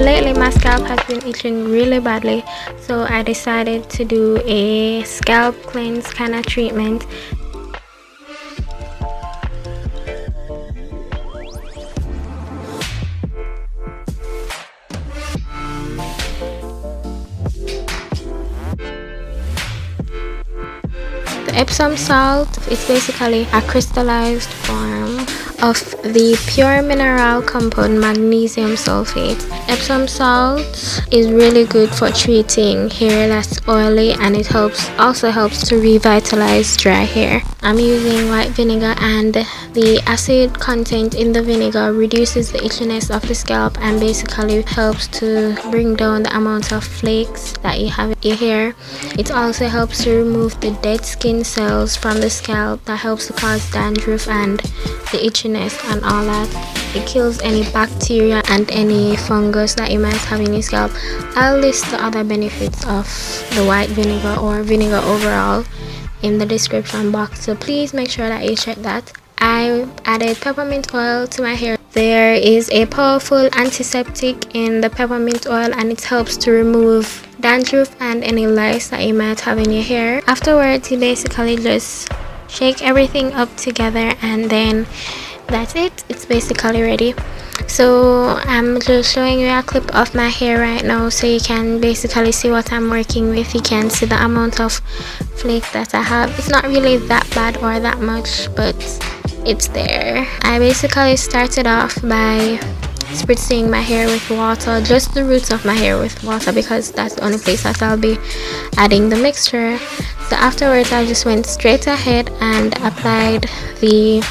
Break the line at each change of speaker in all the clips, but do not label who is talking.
lately my scalp has been itching really badly, so I decided to do a scalp cleanse kind of treatment. The Epsom salt is basically a crystallized form of the pure mineral compound magnesium sulfate. Epsom salt is really good for treating hair that's oily, and it also helps to revitalize dry hair. I'm using white vinegar, and the acid content in the vinegar reduces the itchiness of the scalp and basically helps to bring down the amount of flakes that you have in your hair. It also helps to remove the dead skin cells from the scalp that helps to cause dandruff and the itchiness and all that. It kills any bacteria and any fungus that you might have in your scalp. I'll list the other benefits of the white vinegar or vinegar overall in the description box, so please make sure that you check that. I added peppermint oil to my hair. There is a powerful antiseptic in the peppermint oil, and it helps to remove dandruff and any lice that you might have in your hair. Afterwards, you basically just shake everything up together, and then that's it. It's basically ready. So I'm just showing you a clip of my hair right now, so you can basically see what I'm working with. You can see the amount of flake that I have. It's not really that bad or that much, but it's there. I basically started off by spritzing my hair with water, just the roots of my hair with water, because that's the only place that I'll be adding the mixture. So afterwards I just went straight ahead and applied the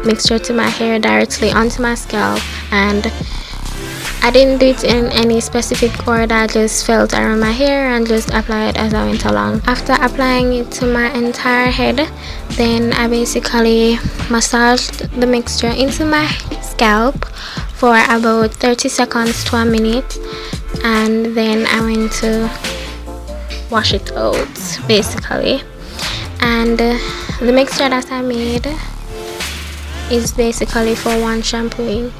mixture to my hair directly onto my scalp, and I didn't do it in any specific order. I just felt around my hair and just applied as I went along. After applying it to my entire head, then I basically massaged the mixture into my scalp for about 30 seconds to a minute, and then I went to wash it out basically. And the mixture that I made is basically for one shampooing,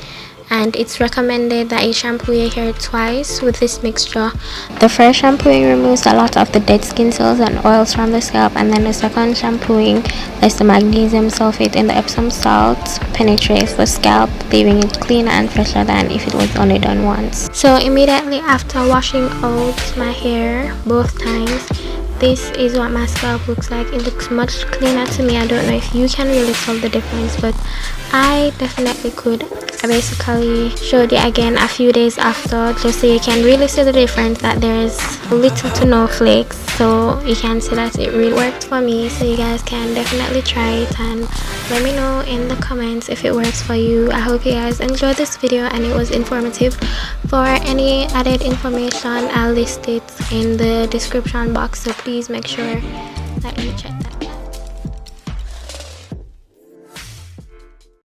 and it's recommended that you shampoo your hair twice with this mixture. The first shampooing removes a lot of the dead skin cells and oils from the scalp, and then the second shampooing lets the magnesium sulfate in the Epsom salt penetrates the scalp, leaving it cleaner and fresher than if it was only done once. So immediately after washing out my hair both times, this is what my scalp looks like. It looks much cleaner to me. I don't know if you can really tell the difference, but I definitely could. I basically showed you again a few days after, just so you can really see the difference, that there's little to no flakes. So you can see that it really worked for me. So you guys can definitely try it and let me know in the comments if it works for you. I hope you guys enjoyed this video and it was informative. For any added information, I'll list it in the description box, so please make sure that you check that.